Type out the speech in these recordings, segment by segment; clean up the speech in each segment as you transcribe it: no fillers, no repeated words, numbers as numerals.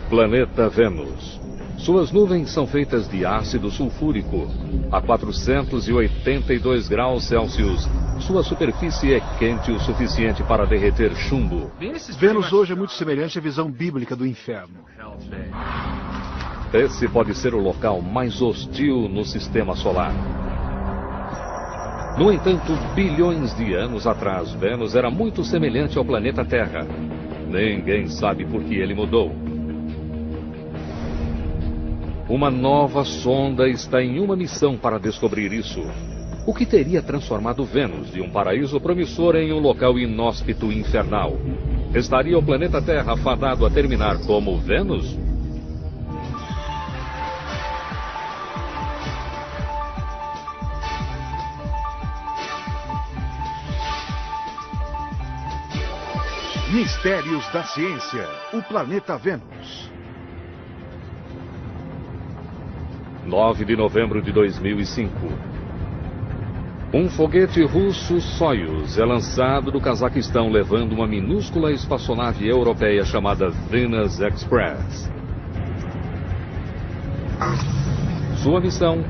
Planeta Vênus. Suas nuvens são feitas de ácido sulfúrico. A 482 graus Celsius, sua superfície é quente o suficiente para derreter chumbo. Vênus hoje é muito semelhante à visão bíblica do inferno. Esse pode ser o local mais hostil no sistema solar. No entanto, bilhões de anos atrás, Vênus era muito semelhante ao planeta Terra. Ninguém sabe por que ele mudou. Uma nova sonda está em uma missão para descobrir isso. O que teria transformado Vênus de um paraíso promissor em um local inóspito e infernal? Estaria o planeta Terra fadado a terminar como Vênus? Mistérios da ciência. O planeta Vênus. 9 de novembro de 2005. Um foguete russo Soyuz é lançado do Cazaquistão levando uma minúscula espaçonave europeia chamada Venus Express. Sua missão: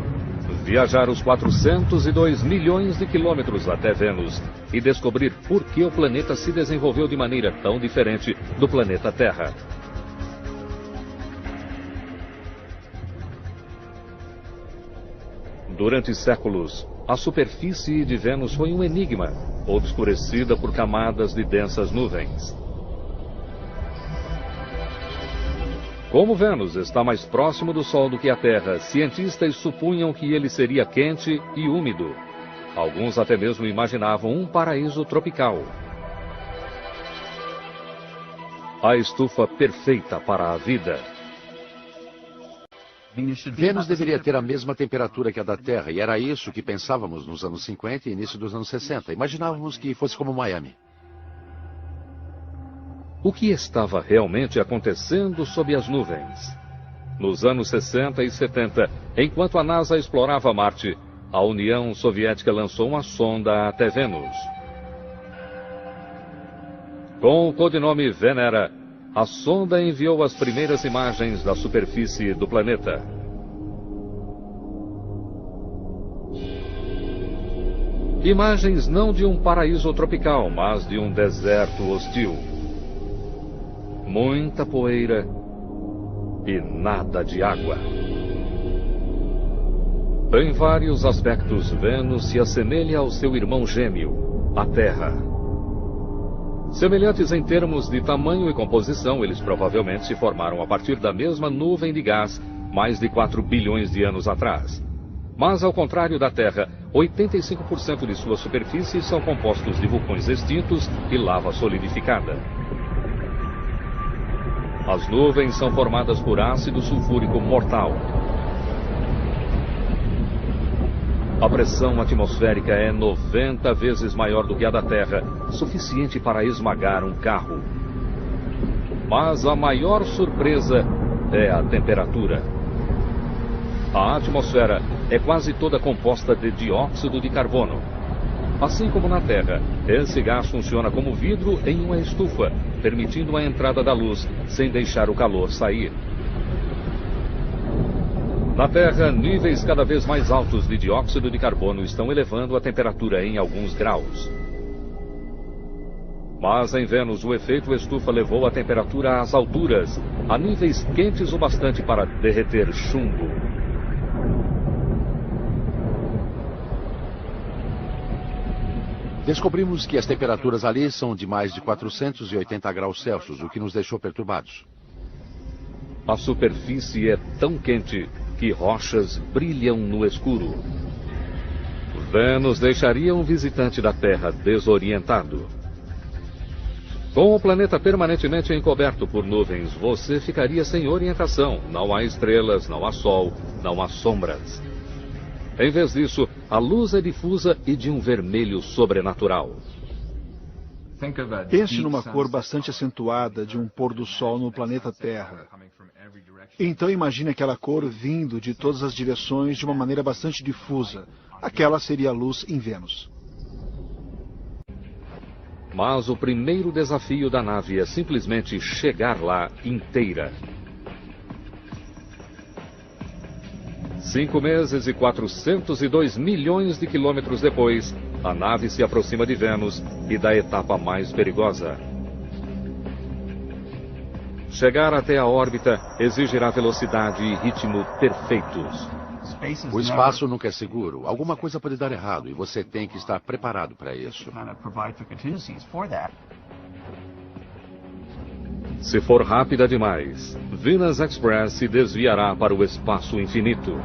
viajar os 402 milhões de quilômetros até Vênus e descobrir por que o planeta se desenvolveu de maneira tão diferente do planeta Terra. Durante séculos, a superfície de Vênus foi um enigma, obscurecida por camadas de densas nuvens. Como Vênus está mais próximo do Sol do que a Terra, cientistas supunham que ele seria quente e úmido. Alguns até mesmo imaginavam um paraíso tropical. A estufa perfeita para a vida. Vênus deveria ter a mesma temperatura que a da Terra, e era isso que pensávamos nos anos 50 e início dos anos 60. Imaginávamos que fosse como Miami. O que estava realmente acontecendo sob as nuvens? Nos anos 60 e 70, enquanto a NASA explorava Marte, a União Soviética lançou uma sonda até Vênus. Com o codinome Venera, a sonda enviou as primeiras imagens da superfície do planeta. Imagens não de um paraíso tropical, mas de um deserto hostil. Muita poeira e nada de água. Em vários aspectos, Vênus se assemelha ao seu irmão gêmeo, a Terra. Semelhantes em termos de tamanho e composição, eles provavelmente se formaram a partir da mesma nuvem de gás mais de 4 bilhões de anos atrás. Mas, ao contrário da Terra, 85% de sua superfície são compostos de vulcões extintos e lava solidificada. As nuvens são formadas por ácido sulfúrico mortal. A pressão atmosférica é 90 vezes maior do que a da Terra, suficiente para esmagar um carro. Mas a maior surpresa é a temperatura. A atmosfera é quase toda composta de dióxido de carbono. Assim como na Terra, esse gás funciona como vidro em uma estufa, permitindo a entrada da luz sem deixar o calor sair. Na Terra, níveis cada vez mais altos de dióxido de carbono estão elevando a temperatura em alguns graus. Mas em Vênus, o efeito estufa levou a temperatura às alturas, a níveis quentes o bastante para derreter chumbo. Descobrimos que as temperaturas ali são de mais de 480 graus Celsius, o que nos deixou perturbados. A superfície é tão quente que rochas brilham no escuro. Vênus deixaria um visitante da Terra desorientado. Com o planeta permanentemente encoberto por nuvens, você ficaria sem orientação. Não há estrelas, não há sol, não há sombras. Em vez disso, a luz é difusa e de um vermelho sobrenatural. Pense numa cor bastante acentuada de um pôr do sol no planeta Terra. Então imagine aquela cor vindo de todas as direções de uma maneira bastante difusa. Aquela seria a luz em Vênus. Mas o primeiro desafio da nave é simplesmente chegar lá inteira. 5 meses e 402 milhões de quilômetros depois, a nave se aproxima de Vênus e da etapa mais perigosa. Chegar até a órbita exigirá velocidade e ritmo perfeitos. O espaço nunca é seguro. Alguma coisa pode dar errado e você tem que estar preparado para isso. Se for rápida demais, Venus Express se desviará para o espaço infinito.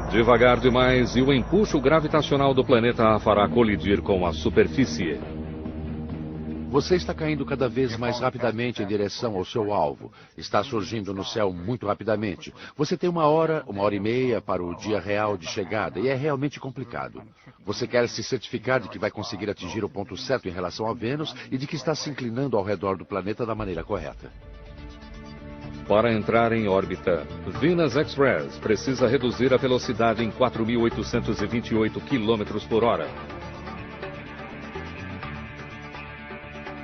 Devagar demais e o empuxo gravitacional do planeta a fará colidir com a superfície. Você está caindo cada vez mais rapidamente em direção ao seu alvo. Está surgindo no céu muito rapidamente. Você tem uma hora e meia para o dia real de chegada e é realmente complicado. Você quer se certificar de que vai conseguir atingir o ponto certo em relação a Vênus e de que está se inclinando ao redor do planeta da maneira correta. Para entrar em órbita, Venus Express precisa reduzir a velocidade em 4.828 km por hora.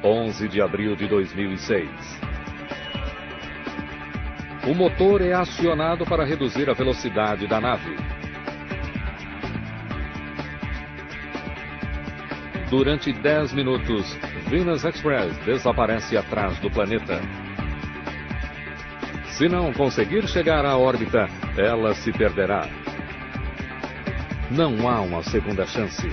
11 de abril de 2006. O motor é acionado para reduzir a velocidade da nave. Durante 10 minutos, Venus Express desaparece atrás do planeta. Se não conseguir chegar à órbita, ela se perderá. Não há uma segunda chance.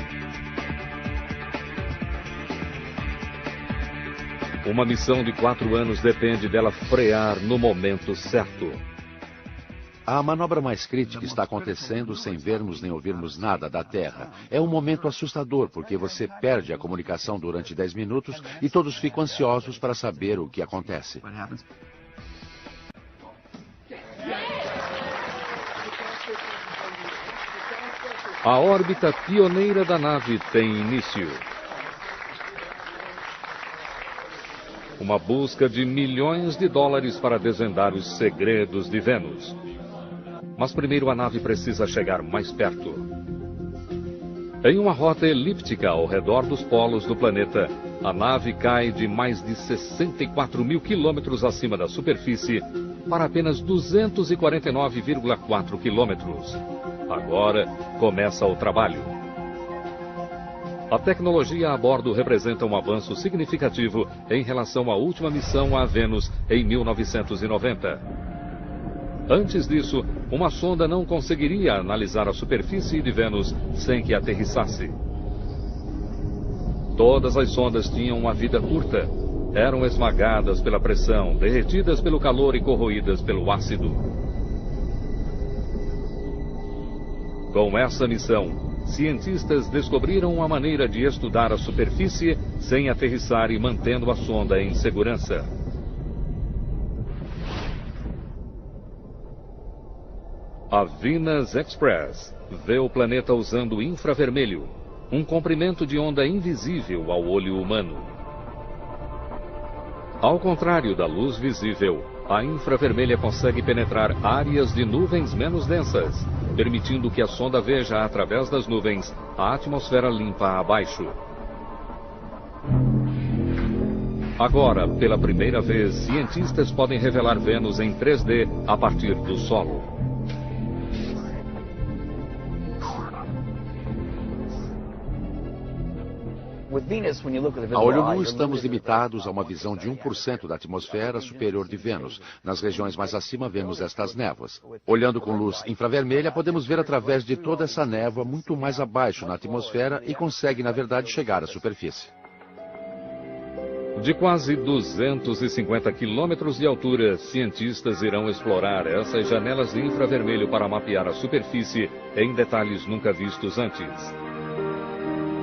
Uma missão de 4 anos depende dela frear no momento certo. A manobra mais crítica está acontecendo sem vermos nem ouvirmos nada da Terra. É um momento assustador, porque você perde a comunicação durante 10 minutos e todos ficam ansiosos para saber o que acontece. A órbita pioneira da nave tem início. Uma busca de milhões de dólares para desvendar os segredos de Vênus. Mas primeiro a nave precisa chegar mais perto. Em uma rota elíptica ao redor dos polos do planeta, a nave cai de mais de 64 mil quilômetros acima da superfície para apenas 249,4 quilômetros. Agora começa o trabalho. A tecnologia a bordo representa um avanço significativo em relação à última missão a Vênus em 1990. Antes disso, uma sonda não conseguiria analisar a superfície de Vênus sem que aterrissasse. Todas as sondas tinham uma vida curta. Eram esmagadas pela pressão, derretidas pelo calor e corroídas pelo ácido. Com essa missão, cientistas descobriram uma maneira de estudar a superfície sem aterrissar e mantendo a sonda em segurança. A Venus Express vê o planeta usando infravermelho, um comprimento de onda invisível ao olho humano. Ao contrário da luz visível, a infravermelha consegue penetrar áreas de nuvens menos densas, permitindo que a sonda veja através das nuvens a atmosfera limpa abaixo. Agora, pela primeira vez, cientistas podem revelar Vênus em 3D a partir do solo. A olho nu, estamos limitados a uma visão de 1% da atmosfera superior de Vênus. Nas regiões mais acima, vemos estas névoas. Olhando com luz infravermelha, podemos ver através de toda essa névoa muito mais abaixo na atmosfera e consegue, na verdade, chegar à superfície. De quase 250 quilômetros de altura, cientistas irão explorar essas janelas de infravermelho para mapear a superfície em detalhes nunca vistos antes.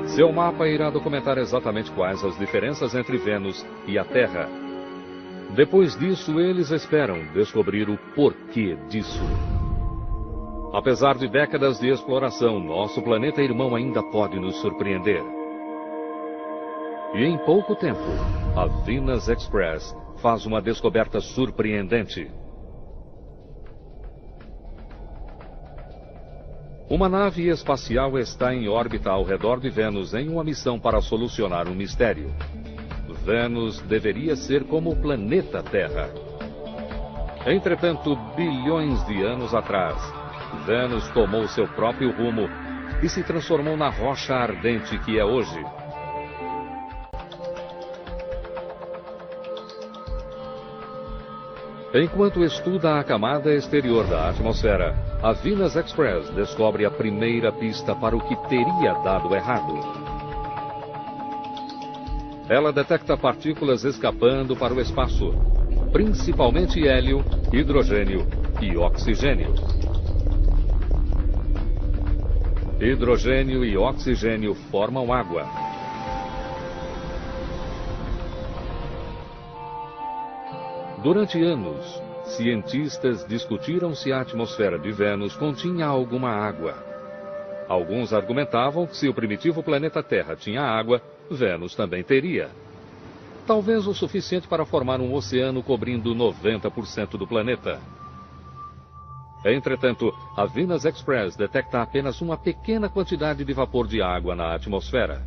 Seu mapa irá documentar exatamente quais as diferenças entre Vênus e a Terra. Depois disso, eles esperam descobrir o porquê disso. Apesar de décadas de exploração, nosso planeta irmão ainda pode nos surpreender. E em pouco tempo, a Venus Express faz uma descoberta surpreendente. Uma nave espacial está em órbita ao redor de Vênus em uma missão para solucionar um mistério. Vênus deveria ser como o planeta Terra. Entretanto, bilhões de anos atrás, Vênus tomou seu próprio rumo e se transformou na rocha ardente que é hoje. Enquanto estuda a camada exterior da atmosfera, a Venus Express descobre a primeira pista para o que teria dado errado. Ela detecta partículas escapando para o espaço, principalmente hélio, hidrogênio e oxigênio. Hidrogênio e oxigênio formam água. Durante anos, cientistas discutiram se a atmosfera de Vênus continha alguma água. Alguns argumentavam que se o primitivo planeta Terra tinha água, Vênus também teria. Talvez o suficiente para formar um oceano cobrindo 90% do planeta. Entretanto, a Venus Express detecta apenas uma pequena quantidade de vapor de água na atmosfera.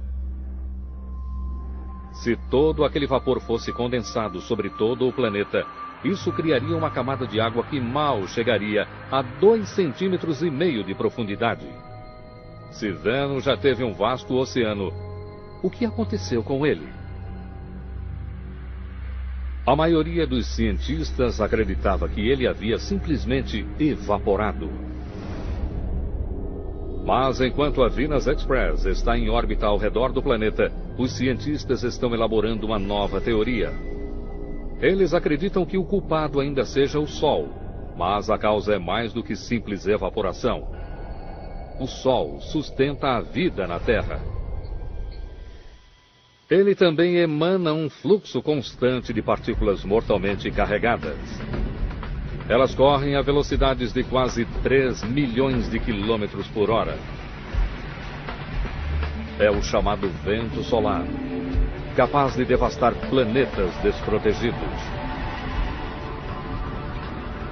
Se todo aquele vapor fosse condensado sobre todo o planeta, isso criaria uma camada de água que mal chegaria a 2,5 centímetros de profundidade. Se Vênus já teve um vasto oceano, o que aconteceu com ele? A maioria dos cientistas acreditava que ele havia simplesmente evaporado. Mas enquanto a Venus Express está em órbita ao redor do planeta, os cientistas estão elaborando uma nova teoria. Eles acreditam que o culpado ainda seja o Sol, mas a causa é mais do que simples evaporação. O Sol sustenta a vida na Terra. Ele também emana um fluxo constante de partículas mortalmente carregadas. Elas correm a velocidades de quase 3 milhões de quilômetros por hora. É o chamado vento solar, capaz de devastar planetas desprotegidos.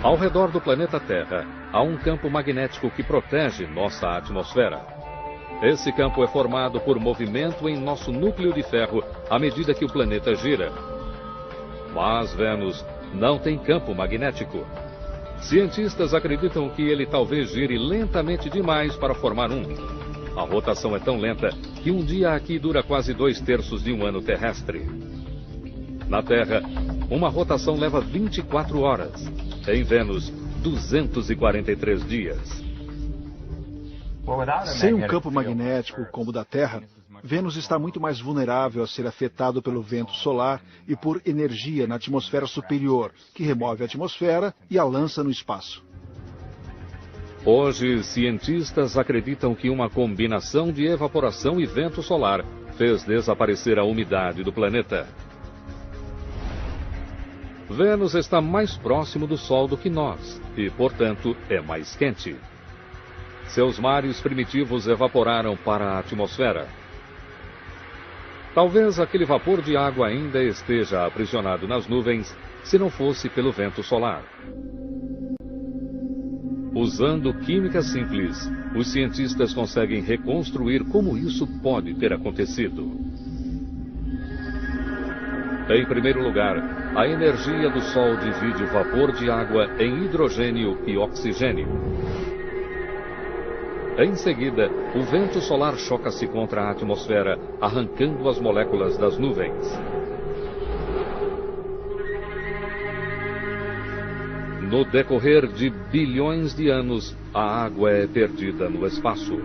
Ao redor do planeta Terra, há um campo magnético que protege nossa atmosfera. Esse campo é formado por movimento em nosso núcleo de ferro à medida que o planeta gira. Mas Vênus não tem campo magnético. Cientistas acreditam que ele talvez gire lentamente demais para formar um. A rotação é tão lenta que um dia aqui dura quase 2/3 de um ano terrestre. Na Terra, uma rotação leva 24 horas. Em Vênus, 243 dias. Sem um campo magnético como o da Terra, Vênus está muito mais vulnerável a ser afetado pelo vento solar e por energia na atmosfera superior, que remove a atmosfera e a lança no espaço. Hoje, cientistas acreditam que uma combinação de evaporação e vento solar fez desaparecer a umidade do planeta. Vênus está mais próximo do Sol do que nós e, portanto, é mais quente. Seus mares primitivos evaporaram para a atmosfera. Talvez aquele vapor de água ainda esteja aprisionado nas nuvens, se não fosse pelo vento solar. Usando química simples, os cientistas conseguem reconstruir como isso pode ter acontecido. Em primeiro lugar, a energia do Sol divide o vapor de água em hidrogênio e oxigênio. Em seguida, o vento solar choca-se contra a atmosfera, arrancando as moléculas das nuvens. No decorrer de bilhões de anos, a água é perdida no espaço.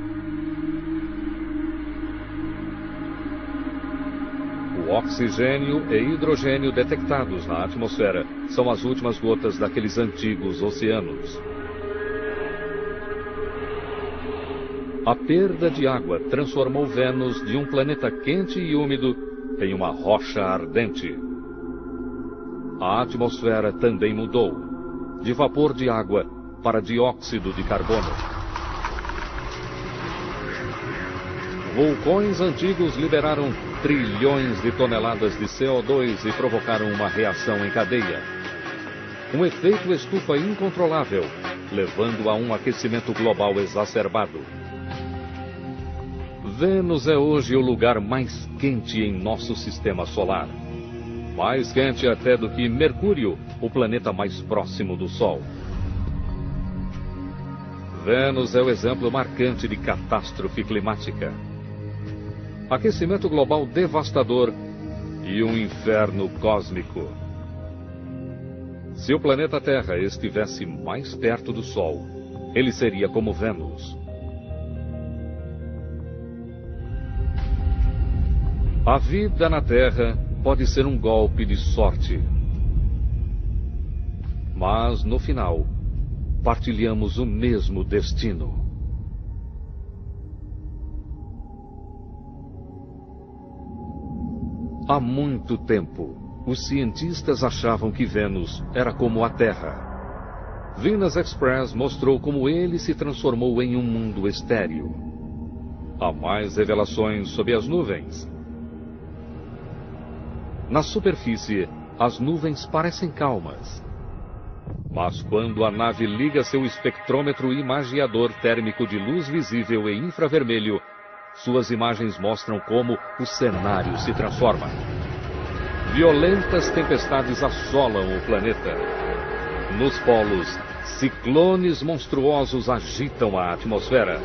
O oxigênio e hidrogênio detectados na atmosfera são as últimas gotas daqueles antigos oceanos. A perda de água transformou Vênus de um planeta quente e úmido em uma rocha ardente. A atmosfera também mudou, de vapor de água para dióxido de carbono. Vulcões antigos liberaram trilhões de toneladas de CO2 e provocaram uma reação em cadeia. Um efeito estufa incontrolável, levando a um aquecimento global exacerbado. Vênus é hoje o lugar mais quente em nosso sistema solar. Mais quente até do que Mercúrio, o planeta mais próximo do Sol. Vênus é o exemplo marcante de catástrofe climática. Aquecimento global devastador e um inferno cósmico. Se o planeta Terra estivesse mais perto do Sol, ele seria como Vênus. A vida na Terra pode ser um golpe de sorte. Mas, no final, partilhamos o mesmo destino. Há muito tempo, os cientistas achavam que Vênus era como a Terra. Venus Express mostrou como ele se transformou em um mundo estéril. Há mais revelações sobre as nuvens. Na superfície, as nuvens parecem calmas. Mas quando a nave liga seu espectrômetro imagiador térmico de luz visível e infravermelho, suas imagens mostram como o cenário se transforma. Violentas tempestades assolam o planeta. Nos polos, ciclones monstruosos agitam a atmosfera.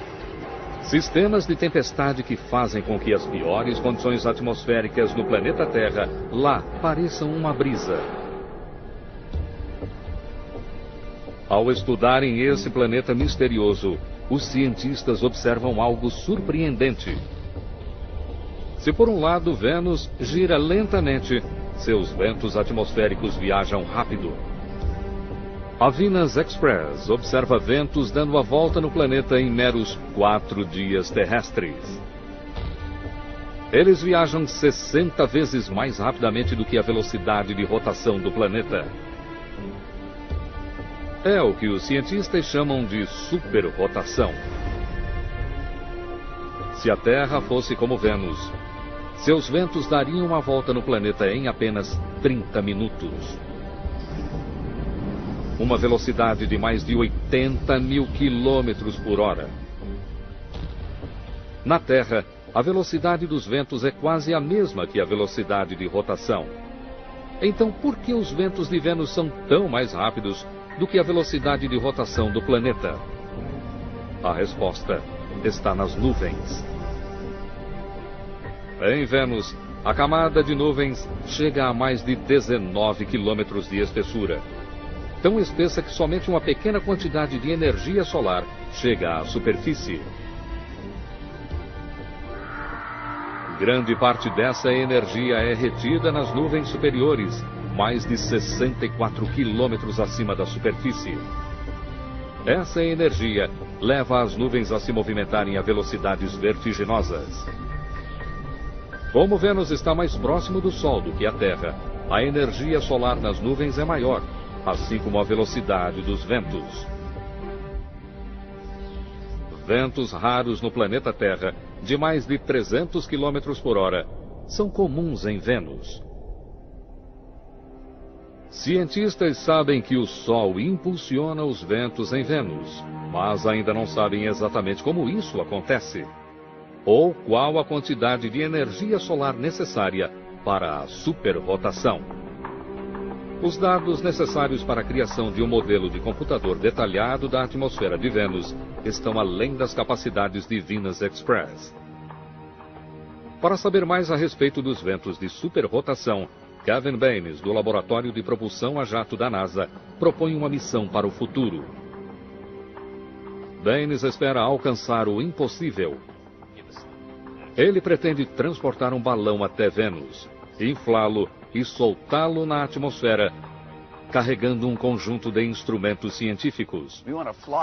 Sistemas de tempestade que fazem com que as piores condições atmosféricas no planeta Terra lá pareçam uma brisa. Ao estudarem esse planeta misterioso, os cientistas observam algo surpreendente. Se por um lado Vênus gira lentamente, seus ventos atmosféricos viajam rápido. A Venus Express observa ventos dando a volta no planeta em meros 4 dias terrestres. Eles viajam 60 vezes mais rapidamente do que a velocidade de rotação do planeta. É o que os cientistas chamam de superrotação. Se a Terra fosse como Vênus, seus ventos dariam a volta no planeta em apenas 30 minutos. Uma velocidade de mais de 80 mil quilômetros por hora. Na Terra, a velocidade dos ventos é quase a mesma que a velocidade de rotação. Então, por que os ventos de Vênus são tão mais rápidos do que a velocidade de rotação do planeta? A resposta está nas nuvens. Em Vênus, a camada de nuvens chega a mais de 19 quilômetros de espessura. Tão espessa que somente uma pequena quantidade de energia solar chega à superfície. Grande parte dessa energia é retida nas nuvens superiores, mais de 64 quilômetros acima da superfície. Essa energia leva as nuvens a se movimentarem a velocidades vertiginosas. Como Vênus está mais próximo do Sol do que a Terra, a energia solar nas nuvens é maior, assim como a velocidade dos ventos. Ventos raros no planeta Terra, de mais de 300 km por hora, são comuns em Vênus. Cientistas sabem que o Sol impulsiona os ventos em Vênus, mas ainda não sabem exatamente como isso acontece, ou qual a quantidade de energia solar necessária para a superrotação. Os dados necessários para a criação de um modelo de computador detalhado da atmosfera de Vênus estão além das capacidades de Venus Express. Para saber mais a respeito dos ventos de superrotação, Kevin Baines, do Laboratório de Propulsão a Jato da NASA, propõe uma missão para o futuro. Baines espera alcançar o impossível. Ele pretende transportar um balão até Vênus, inflá-lo e soltá-lo na atmosfera, carregando um conjunto de instrumentos científicos.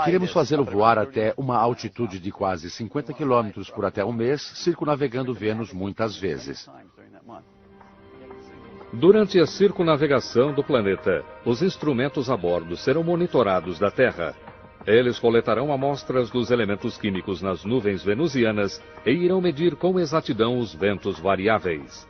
Queremos fazê-lo voar até uma altitude de quase 50 quilômetros por até um mês, circunnavegando Vênus muitas vezes. Durante a circunnavegação do planeta, os instrumentos a bordo serão monitorados da Terra. Eles coletarão amostras dos elementos químicos nas nuvens venusianas e irão medir com exatidão os ventos variáveis.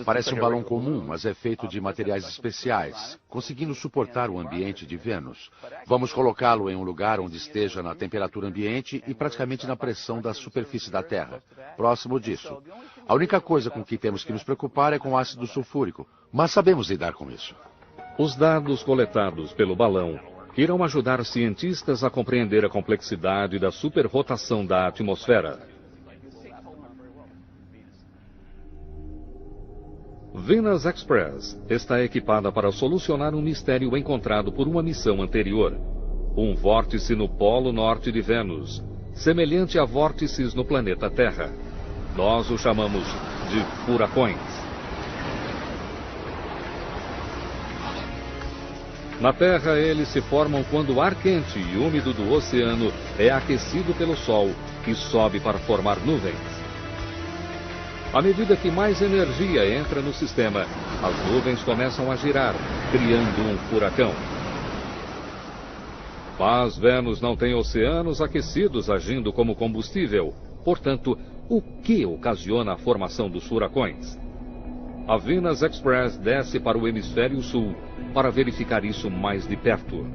Parece um balão comum, mas é feito de materiais especiais, conseguindo suportar o ambiente de Vênus. Vamos colocá-lo em um lugar onde esteja na temperatura ambiente e praticamente na pressão da superfície da Terra, próximo disso. A única coisa com que temos que nos preocupar é com ácido sulfúrico, mas sabemos lidar com isso. Os dados coletados pelo balão irão ajudar cientistas a compreender a complexidade da superrotação da atmosfera. Venus Express está equipada para solucionar um mistério encontrado por uma missão anterior. Um vórtice no polo norte de Vênus, semelhante a vórtices no planeta Terra. Nós o chamamos de furacões. Na Terra, eles se formam quando o ar quente e úmido do oceano é aquecido pelo Sol e sobe para formar nuvens. À medida que mais energia entra no sistema, as nuvens começam a girar, criando um furacão. Mas Vênus não tem oceanos aquecidos agindo como combustível. Portanto, o que ocasiona a formação dos furacões? A Venus Express desce para o hemisfério sul para verificar isso mais de perto.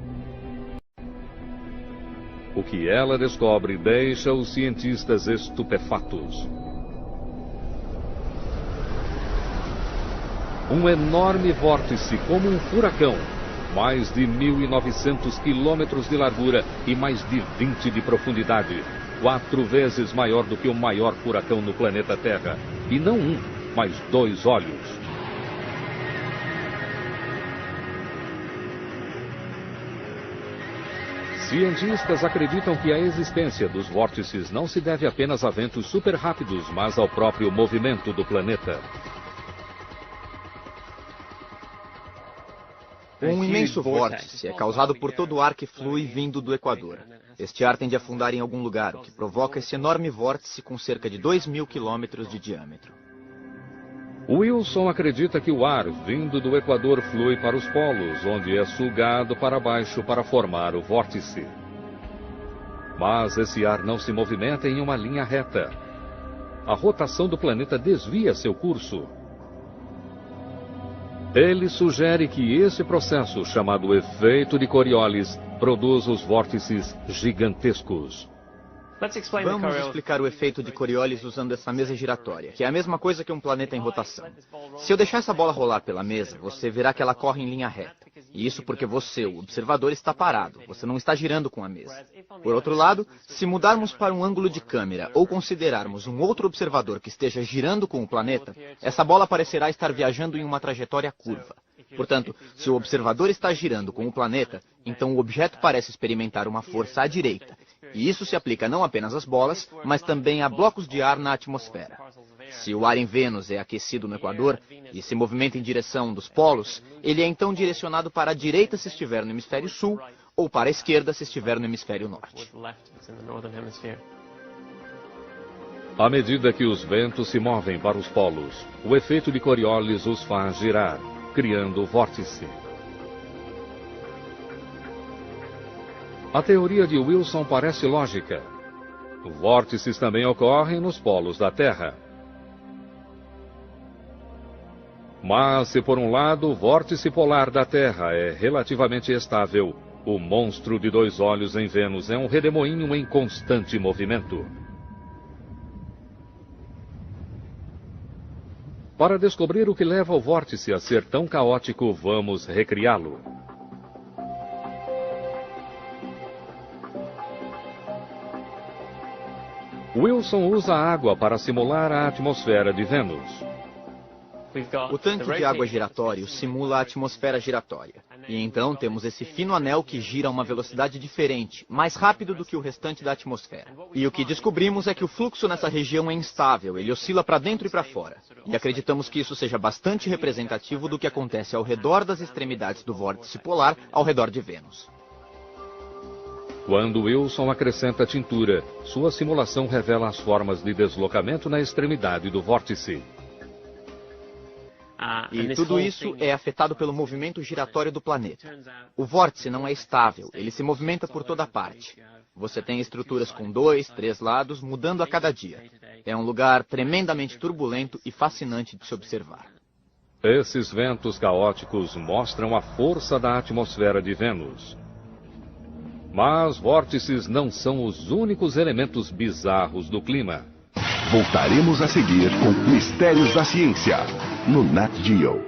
O que ela descobre deixa os cientistas estupefatos. Um enorme vórtice como um furacão, mais de 1.900 quilômetros de largura e mais de 20 de profundidade, 4 vezes maior do que o maior furacão no planeta Terra, e não um, mas 2 olhos. Cientistas acreditam que a existência dos vórtices não se deve apenas a ventos super rápidos, mas ao próprio movimento do planeta. Um imenso vórtice é causado por todo o ar que flui vindo do Equador. Este ar tende a afundar em algum lugar, o que provoca esse enorme vórtice com cerca de 2.000 quilômetros de diâmetro. Wilson acredita que o ar vindo do Equador flui para os polos, onde é sugado para baixo para formar o vórtice. Mas esse ar não se movimenta em uma linha reta. A rotação do planeta desvia seu curso. Ele sugere que esse processo, chamado efeito de Coriolis, produz os vórtices gigantescos. Vamos explicar o efeito de Coriolis usando essa mesa giratória, que é a mesma coisa que um planeta em rotação. Se eu deixar essa bola rolar pela mesa, você verá que ela corre em linha reta. E isso porque você, o observador, está parado, você não está girando com a mesa. Por outro lado, se mudarmos para um ângulo de câmera ou considerarmos um outro observador que esteja girando com o planeta, essa bola parecerá estar viajando em uma trajetória curva. Portanto, se o observador está girando com o planeta, então o objeto parece experimentar uma força à direita. E isso se aplica não apenas às bolas, mas também a blocos de ar na atmosfera. Se o ar em Vênus é aquecido no Equador e se movimenta em direção dos polos, ele é então direcionado para a direita se estiver no hemisfério sul ou para a esquerda se estiver no hemisfério norte. À medida que os ventos se movem para os polos, o efeito de Coriolis os faz girar, criando o vórtice. A teoria de Wilson parece lógica. Vórtices também ocorrem nos polos da Terra. Mas se por um lado o vórtice polar da Terra é relativamente estável, o monstro de 2 olhos em Vênus é um redemoinho em constante movimento. Para descobrir o que leva o vórtice a ser tão caótico, vamos recriá-lo. Wilson usa água para simular a atmosfera de Vênus. O tanque de água giratório simula a atmosfera giratória. E então temos esse fino anel que gira a uma velocidade diferente, mais rápido do que o restante da atmosfera. E o que descobrimos é que o fluxo nessa região é instável, ele oscila para dentro e para fora. E acreditamos que isso seja bastante representativo do que acontece ao redor das extremidades do vórtice polar ao redor de Vênus. Quando Wilson acrescenta tintura, sua simulação revela as formas de deslocamento na extremidade do vórtice. E tudo isso é afetado pelo movimento giratório do planeta. O vórtice não é estável, ele se movimenta por toda parte. Você tem estruturas com 2, 3 lados, mudando a cada dia. É um lugar tremendamente turbulento e fascinante de se observar. Esses ventos caóticos mostram a força da atmosfera de Vênus. Mas vórtices não são os únicos elementos bizarros do clima. Voltaremos a seguir com Mistérios da Ciência, no Nat Geo.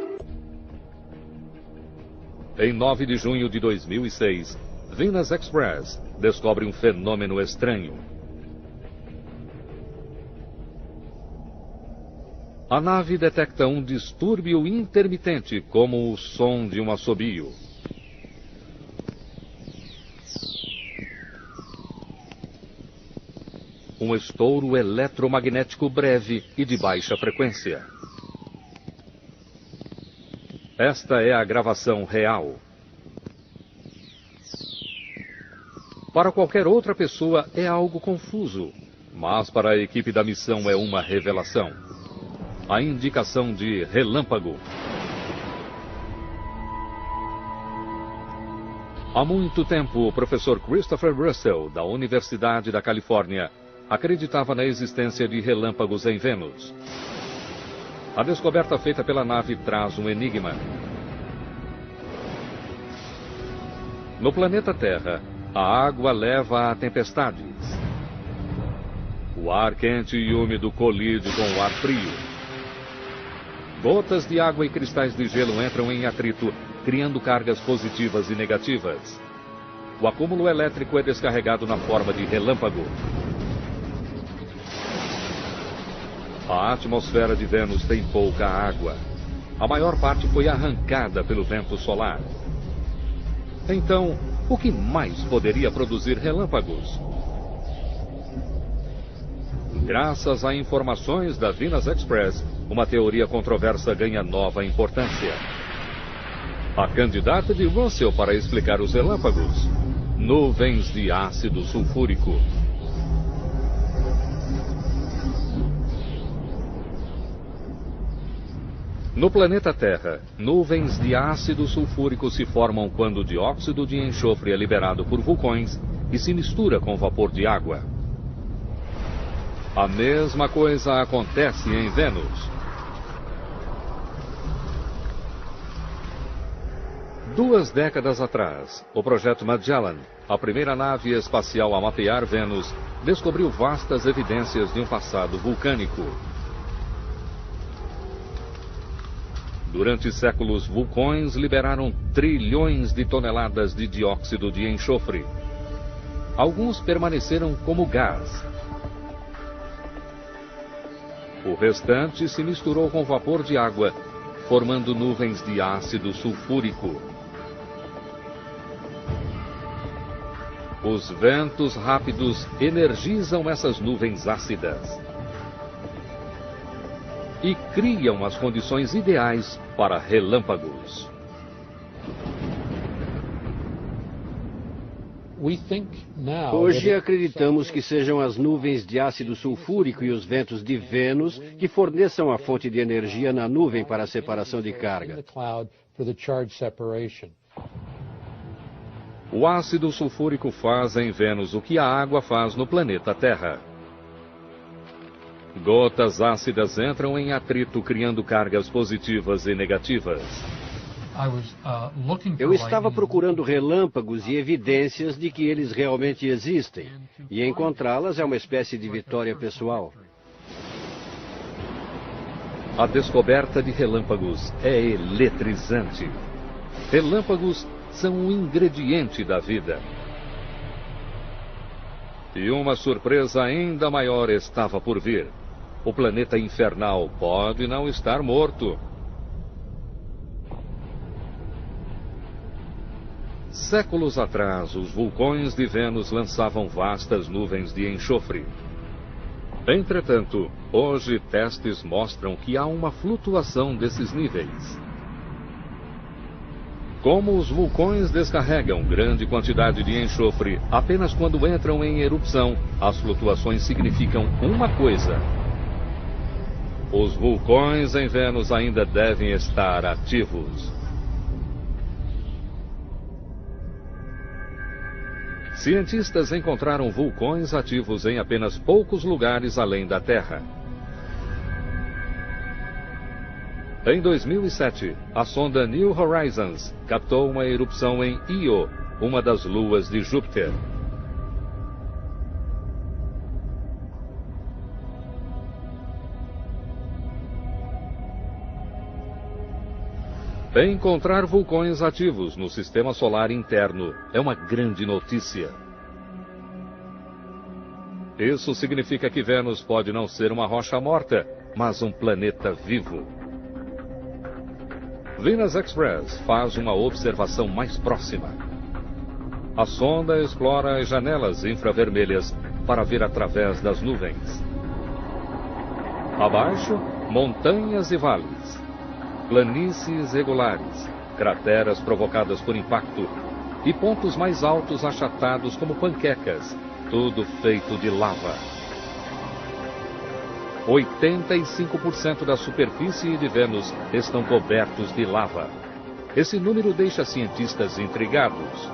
Em 9 de junho de 2006, Venus Express descobre um fenômeno estranho. A nave detecta um distúrbio intermitente, como o som de um assobio. Um estouro eletromagnético breve e de baixa frequência. Esta é a gravação real. Para qualquer outra pessoa é algo confuso, mas para a equipe da missão é uma revelação. A indicação de relâmpago. Há muito tempo, o professor Christopher Russell, da Universidade da Califórnia, acreditava na existência de relâmpagos em Vênus. A descoberta feita pela nave traz um enigma. No planeta Terra, a água leva a tempestades. O ar quente e úmido colide com o ar frio. Gotas de água e cristais de gelo entram em atrito, criando cargas positivas e negativas. O acúmulo elétrico é descarregado na forma de relâmpago. A atmosfera de Vênus tem pouca água. A maior parte foi arrancada pelo vento solar. Então, o que mais poderia produzir relâmpagos? Graças a informações da Venus Express, uma teoria controversa ganha nova importância. A candidata de Russell para explicar os relâmpagos: nuvens de ácido sulfúrico. No planeta Terra, nuvens de ácido sulfúrico se formam quando o dióxido de enxofre é liberado por vulcões e se mistura com vapor de água. A mesma coisa acontece em Vênus. 2 décadas atrás, o projeto Magellan, a primeira nave espacial a mapear Vênus, descobriu vastas evidências de um passado vulcânico. Durante séculos, vulcões liberaram trilhões de toneladas de dióxido de enxofre. Alguns permaneceram como gás. O restante se misturou com vapor de água, formando nuvens de ácido sulfúrico. Os ventos rápidos energizam essas nuvens ácidas e criam as condições ideais para relâmpagos. Hoje acreditamos que sejam as nuvens de ácido sulfúrico e os ventos de Vênus que forneçam a fonte de energia na nuvem para a separação de carga. O ácido sulfúrico faz em Vênus o que a água faz no planeta Terra. Gotas ácidas entram em atrito, criando cargas positivas e negativas. Eu estava procurando relâmpagos e evidências de que eles realmente existem, e encontrá-las é uma espécie de vitória pessoal. A descoberta de relâmpagos é eletrizante. Relâmpagos são um ingrediente da vida. E uma surpresa ainda maior estava por vir. O planeta infernal pode não estar morto. Séculos atrás, os vulcões de Vênus lançavam vastas nuvens de enxofre. Entretanto, hoje testes mostram que há uma flutuação desses níveis. Como os vulcões descarregam grande quantidade de enxofre apenas quando entram em erupção, as flutuações significam uma coisa: os vulcões em Vênus ainda devem estar ativos. Cientistas encontraram vulcões ativos em apenas poucos lugares além da Terra. Em 2007, a sonda New Horizons captou uma erupção em Io, uma das luas de Júpiter. Encontrar vulcões ativos no sistema solar interno é uma grande notícia. Isso significa que Vênus pode não ser uma rocha morta, mas um planeta vivo. Venus Express faz uma observação mais próxima. A sonda explora as janelas infravermelhas para ver através das nuvens. Abaixo, montanhas e vales, planícies regulares, crateras provocadas por impacto e pontos mais altos achatados como panquecas, tudo feito de lava. 85% da superfície de Vênus estão cobertos de lava. Esse número deixa cientistas intrigados.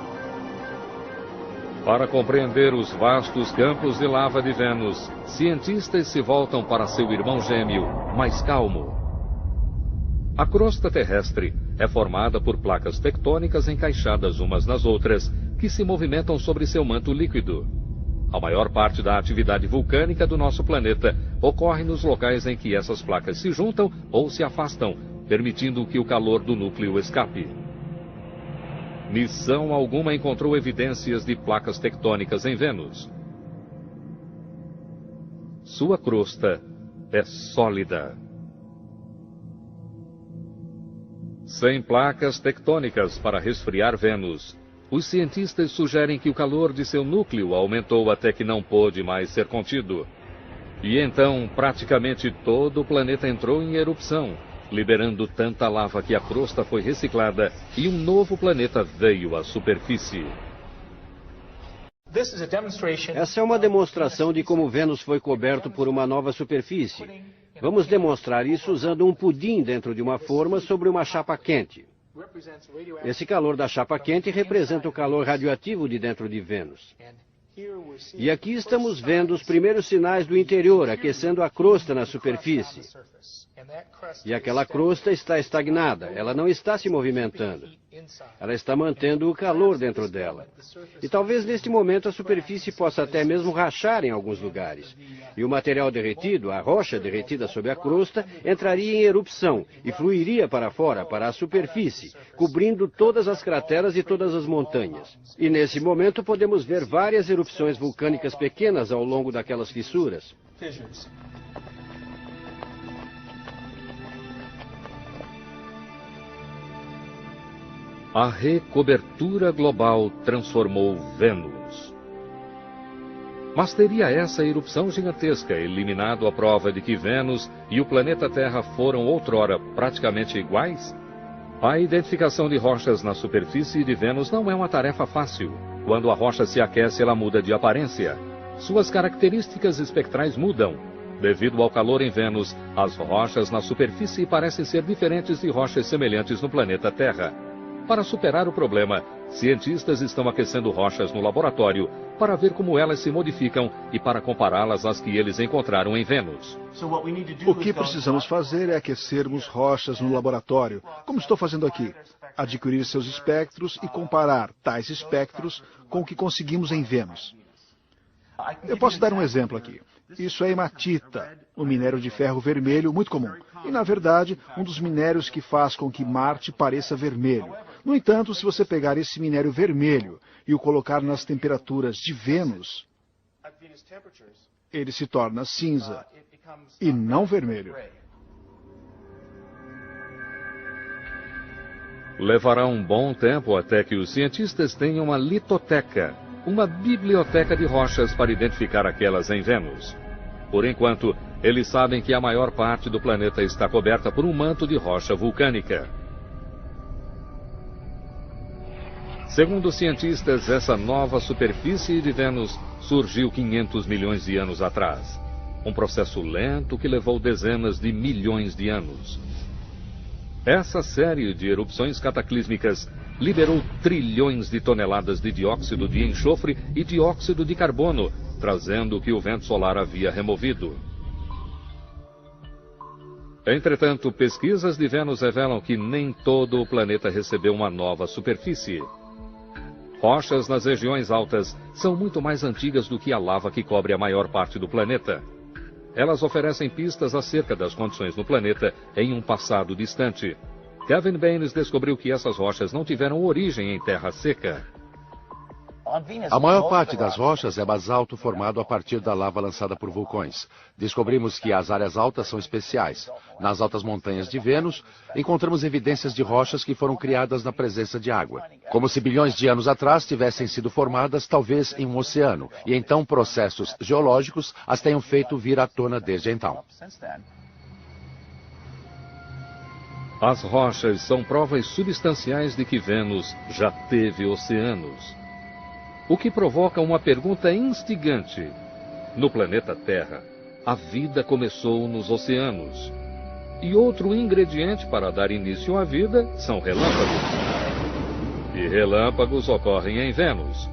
Para compreender os vastos campos de lava de Vênus, cientistas se voltam para seu irmão gêmeo, mais calmo. A crosta terrestre é formada por placas tectônicas encaixadas umas nas outras, que se movimentam sobre seu manto líquido. A maior parte da atividade vulcânica do nosso planeta ocorre nos locais em que essas placas se juntam ou se afastam, permitindo que o calor do núcleo escape. Missão alguma encontrou evidências de placas tectônicas em Vênus. Sua crosta é sólida. Sem placas tectônicas para resfriar Vênus, os cientistas sugerem que o calor de seu núcleo aumentou até que não pôde mais ser contido. E então, praticamente todo o planeta entrou em erupção, liberando tanta lava que a crosta foi reciclada e um novo planeta veio à superfície. Essa é uma demonstração de como Vênus foi coberto por uma nova superfície. Vamos demonstrar isso usando um pudim dentro de uma forma sobre uma chapa quente. Esse calor da chapa quente representa o calor radioativo de dentro de Vênus. E aqui estamos vendo os primeiros sinais do interior aquecendo a crosta na superfície. E aquela crosta está estagnada, ela não está se movimentando. Ela está mantendo o calor dentro dela. E talvez neste momento a superfície possa até mesmo rachar em alguns lugares. E o material derretido, a rocha derretida sob a crosta, entraria em erupção e fluiria para fora, para a superfície, cobrindo todas as crateras e todas as montanhas. E nesse momento podemos ver várias erupções vulcânicas pequenas ao longo daquelas fissuras. A recobertura global transformou Vênus. Mas teria essa erupção gigantesca eliminado a prova de que Vênus e o planeta Terra foram outrora praticamente iguais? A identificação de rochas na superfície de Vênus não é uma tarefa fácil. Quando a rocha se aquece, ela muda de aparência. Suas características espectrais mudam. Devido ao calor em Vênus, as rochas na superfície parecem ser diferentes de rochas semelhantes no planeta Terra. Para superar o problema, cientistas estão aquecendo rochas no laboratório para ver como elas se modificam e para compará-las às que eles encontraram em Vênus. O que precisamos fazer é aquecermos rochas no laboratório, como estou fazendo aqui. Adquirir seus espectros e comparar tais espectros com o que conseguimos em Vênus. Eu posso dar um exemplo aqui. Isso é hematita, um minério de ferro vermelho muito comum. E, na verdade, um dos minérios que faz com que Marte pareça vermelho. No entanto, se você pegar esse minério vermelho e o colocar nas temperaturas de Vênus, ele se torna cinza e não vermelho. Levará um bom tempo até que os cientistas tenham uma litoteca, uma biblioteca de rochas para identificar aquelas em Vênus. Por enquanto, eles sabem que a maior parte do planeta está coberta por um manto de rocha vulcânica. Segundo os cientistas, essa nova superfície de Vênus surgiu 500 milhões de anos atrás. Um processo lento que levou dezenas de milhões de anos. Essa série de erupções cataclísmicas liberou trilhões de toneladas de dióxido de enxofre e dióxido de carbono, trazendo o que o vento solar havia removido. Entretanto, pesquisas de Vênus revelam que nem todo o planeta recebeu uma nova superfície. Rochas nas regiões altas são muito mais antigas do que a lava que cobre a maior parte do planeta. Elas oferecem pistas acerca das condições no planeta em um passado distante. Kevin Baines descobriu que essas rochas não tiveram origem em terra seca. A maior parte das rochas é basalto formado a partir da lava lançada por vulcões. Descobrimos que as áreas altas são especiais. Nas altas montanhas de Vênus, encontramos evidências de rochas que foram criadas na presença de água. Como se bilhões de anos atrás tivessem sido formadas, talvez em um oceano, e então processos geológicos as tenham feito vir à tona desde então. As rochas são provas substanciais de que Vênus já teve oceanos. O que provoca uma pergunta instigante. No planeta Terra, a vida começou nos oceanos. E outro ingrediente para dar início à vida são relâmpagos. E relâmpagos ocorrem em Vênus.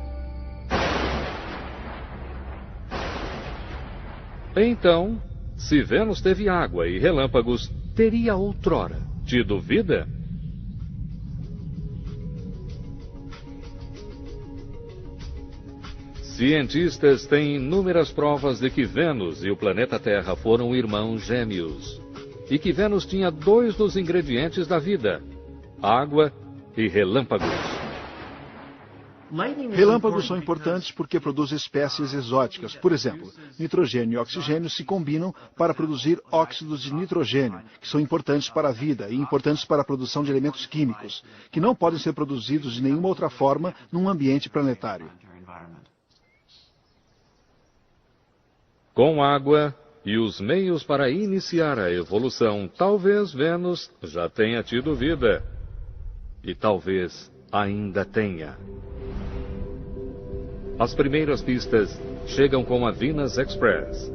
Então, se Vênus teve água e relâmpagos, teria outrora tido vida? Cientistas têm inúmeras provas de que Vênus e o planeta Terra foram irmãos gêmeos. E que Vênus tinha dois dos ingredientes da vida: água e relâmpagos. Relâmpagos são importantes porque produzem espécies exóticas. Por exemplo, nitrogênio e oxigênio se combinam para produzir óxidos de nitrogênio, que são importantes para a vida e importantes para a produção de elementos químicos, que não podem ser produzidos de nenhuma outra forma num ambiente planetário. Com água e os meios para iniciar a evolução, talvez Vênus já tenha tido vida. E talvez ainda tenha. As primeiras pistas chegam com a Venus Express.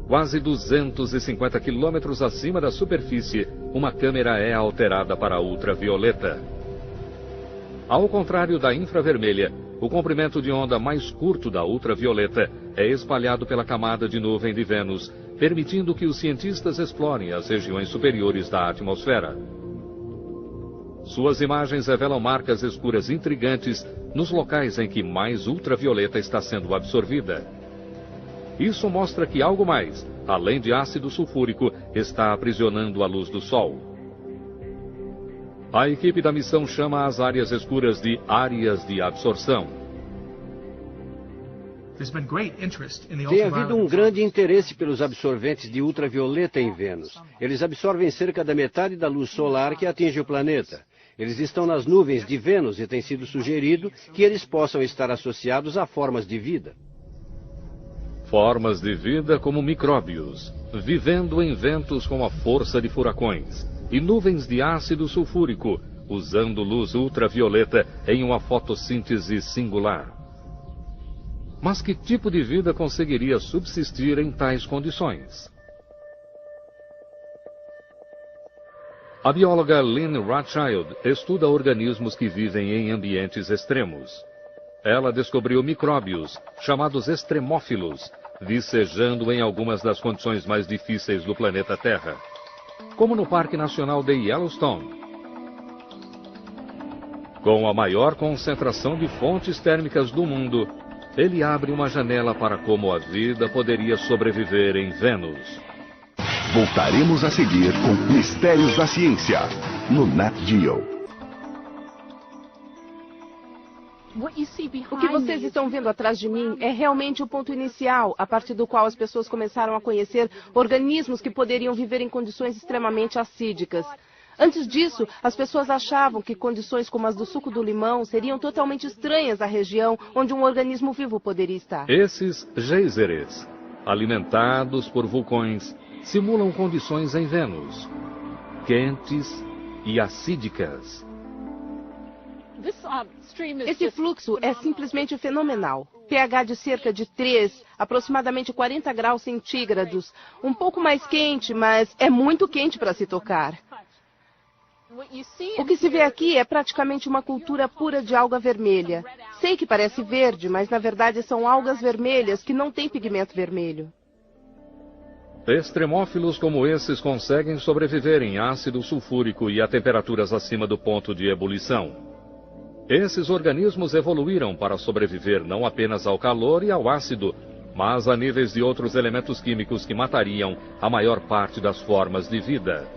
Quase 250 quilômetros acima da superfície, uma câmera é alterada para ultravioleta. Ao contrário da infravermelha, o comprimento de onda mais curto da ultravioleta é espalhado pela camada de nuvem de Vênus, permitindo que os cientistas explorem as regiões superiores da atmosfera. Suas imagens revelam marcas escuras intrigantes nos locais em que mais ultravioleta está sendo absorvida. Isso mostra que algo mais, além de ácido sulfúrico, está aprisionando a luz do Sol. A equipe da missão chama as áreas escuras de áreas de absorção. Tem havido um grande interesse pelos absorventes de ultravioleta em Vênus. Eles absorvem cerca da metade da luz solar que atinge o planeta. Eles estão nas nuvens de Vênus e tem sido sugerido que eles possam estar associados a formas de vida. Formas de vida como micróbios, vivendo em ventos com a força de furacões, e nuvens de ácido sulfúrico, usando luz ultravioleta em uma fotossíntese singular. Mas que tipo de vida conseguiria subsistir em tais condições? A bióloga Lynn Rothschild estuda organismos que vivem em ambientes extremos. Ela descobriu micróbios, chamados extremófilos, vicejando em algumas das condições mais difíceis do planeta Terra, como no Parque Nacional de Yellowstone. Com a maior concentração de fontes térmicas do mundo, ele abre uma janela para como a vida poderia sobreviver em Vênus. Voltaremos a seguir com Mistérios da Ciência, no Nat Geo. O que vocês estão vendo atrás de mim é realmente o ponto inicial, a partir do qual as pessoas começaram a conhecer organismos que poderiam viver em condições extremamente acídicas. Antes disso, as pessoas achavam que condições como as do suco do limão seriam totalmente estranhas à região onde um organismo vivo poderia estar. Esses geysers, alimentados por vulcões, simulam condições em Vênus, quentes e acídicas. Esse fluxo é simplesmente fenomenal. pH de cerca de 3, aproximadamente 40 graus centígrados. Um pouco mais quente, mas é muito quente para se tocar. O que se vê aqui é praticamente uma cultura pura de alga vermelha. Sei que parece verde, mas na verdade são algas vermelhas que não têm pigmento vermelho. Extremófilos como esses conseguem sobreviver em ácido sulfúrico e a temperaturas acima do ponto de ebulição. Esses organismos evoluíram para sobreviver não apenas ao calor e ao ácido, mas a níveis de outros elementos químicos que matariam a maior parte das formas de vida.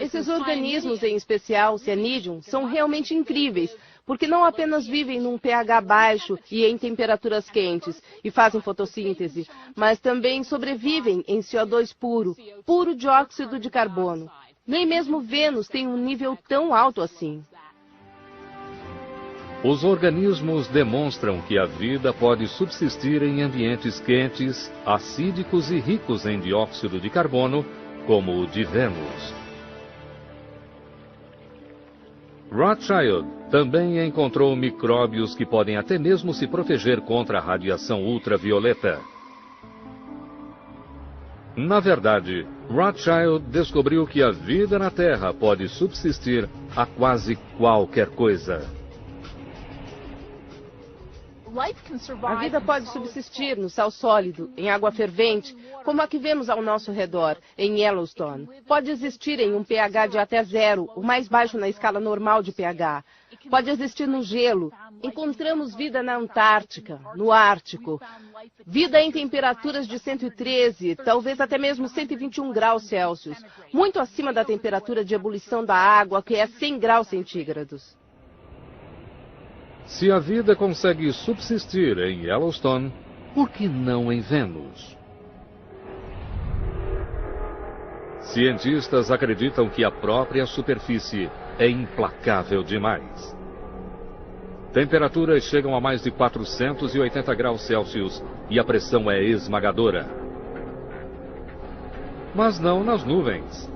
Esses organismos, em especial Cyanidum, são realmente incríveis, porque não apenas vivem num pH baixo e em temperaturas quentes e fazem fotossíntese, mas também sobrevivem em CO2 puro dióxido de carbono. Nem mesmo Vênus tem um nível tão alto assim. Os organismos demonstram que a vida pode subsistir em ambientes quentes, acídicos e ricos em dióxido de carbono, como o de Vênus. Rothschild também encontrou micróbios que podem até mesmo se proteger contra a radiação ultravioleta. Na verdade, Rothschild descobriu que a vida na Terra pode subsistir a quase qualquer coisa. A vida pode subsistir no sal sólido, em água fervente, como a que vemos ao nosso redor, em Yellowstone. Pode existir em um pH de até 0, o mais baixo na escala normal de pH. Pode existir no gelo. Encontramos vida na Antártica, no Ártico. Vida em temperaturas de 113, talvez até mesmo 121 graus Celsius, muito acima da temperatura de ebulição da água, que é 100 graus centígrados. Se a vida consegue subsistir em Yellowstone, por que não em Vênus? Cientistas acreditam que a própria superfície é implacável demais. Temperaturas chegam a mais de 480 graus Celsius e a pressão é esmagadora. Mas não nas nuvens.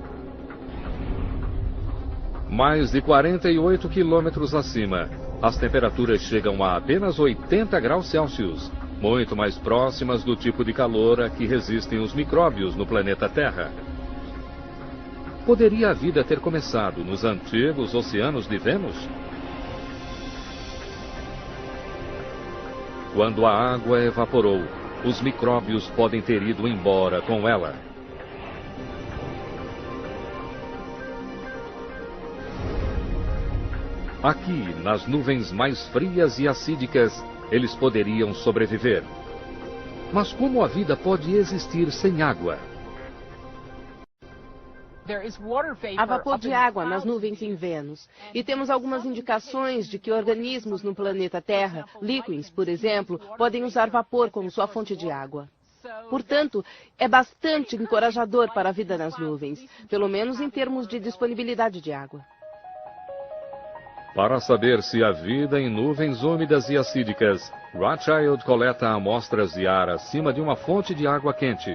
Mais de 48 quilômetros acima, as temperaturas chegam a apenas 80 graus Celsius, muito mais próximas do tipo de calor a que resistem os micróbios no planeta Terra. Poderia a vida ter começado nos antigos oceanos de Vênus? Quando a água evaporou, os micróbios podem ter ido embora com ela. Aqui, nas nuvens mais frias e acídicas, eles poderiam sobreviver. Mas como a vida pode existir sem água? Há vapor de água nas nuvens em Vênus. E temos algumas indicações de que organismos no planeta Terra, líquens, por exemplo, podem usar vapor como sua fonte de água. Portanto, é bastante encorajador para a vida nas nuvens, pelo menos em termos de disponibilidade de água. Para saber se há vida em nuvens úmidas e acídicas, Rothschild coleta amostras de ar acima de uma fonte de água quente.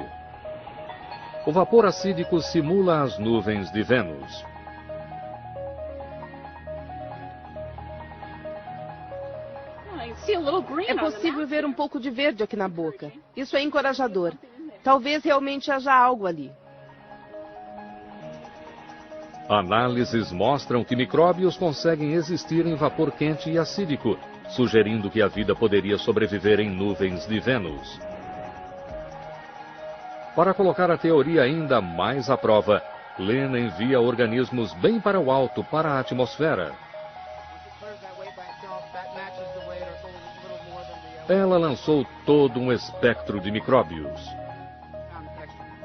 O vapor acídico simula as nuvens de Vênus. É possível ver um pouco de verde aqui na boca. Isso é encorajador. Talvez realmente haja algo ali. Análises mostram que micróbios conseguem existir em vapor quente e acídico, sugerindo que a vida poderia sobreviver em nuvens de Vênus. Para colocar a teoria ainda mais à prova, Lynn envia organismos bem para o alto, para a atmosfera. Ela lançou todo um espectro de micróbios.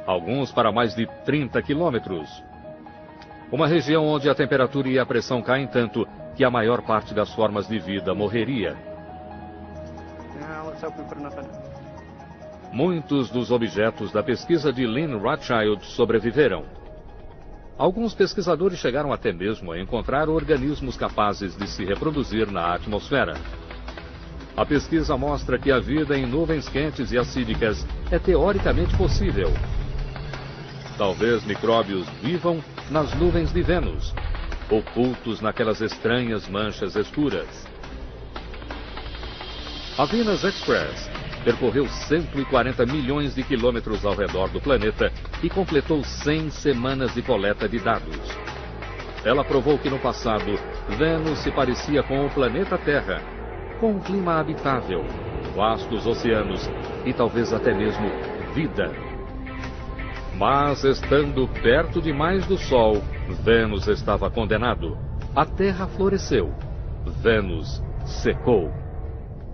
Alguns para mais de 30 quilômetros. Uma região onde a temperatura e a pressão caem tanto que a maior parte das formas de vida morreria. Muitos dos objetos da pesquisa de Lynn Rothschild sobreviveram. Alguns pesquisadores chegaram até mesmo a encontrar organismos capazes de se reproduzir na atmosfera. A pesquisa mostra que a vida em nuvens quentes e acídicas é teoricamente possível. Talvez micróbios vivam nas nuvens de Vênus, ocultos naquelas estranhas manchas escuras. A Venus Express percorreu 140 milhões de quilômetros ao redor do planeta e completou 100 semanas de coleta de dados. Ela provou que no passado, Vênus se parecia com o planeta Terra, com um clima habitável, vastos oceanos e talvez até mesmo vida. Mas, estando perto demais do Sol, Vênus estava condenado. A Terra floresceu. Vênus secou.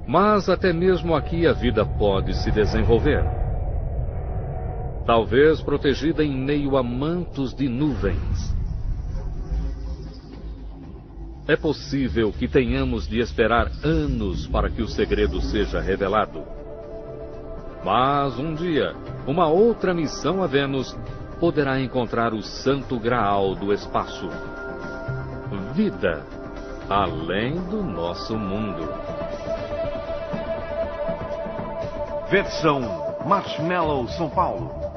Mas até mesmo aqui a vida pode se desenvolver. talvez protegida em meio a mantos de nuvens. É possível que tenhamos de esperar anos para que o segredo seja revelado. Mas um dia, uma outra missão a Vênus poderá encontrar o Santo Graal do espaço. Vida além do nosso mundo. Versão Marshmallow São Paulo.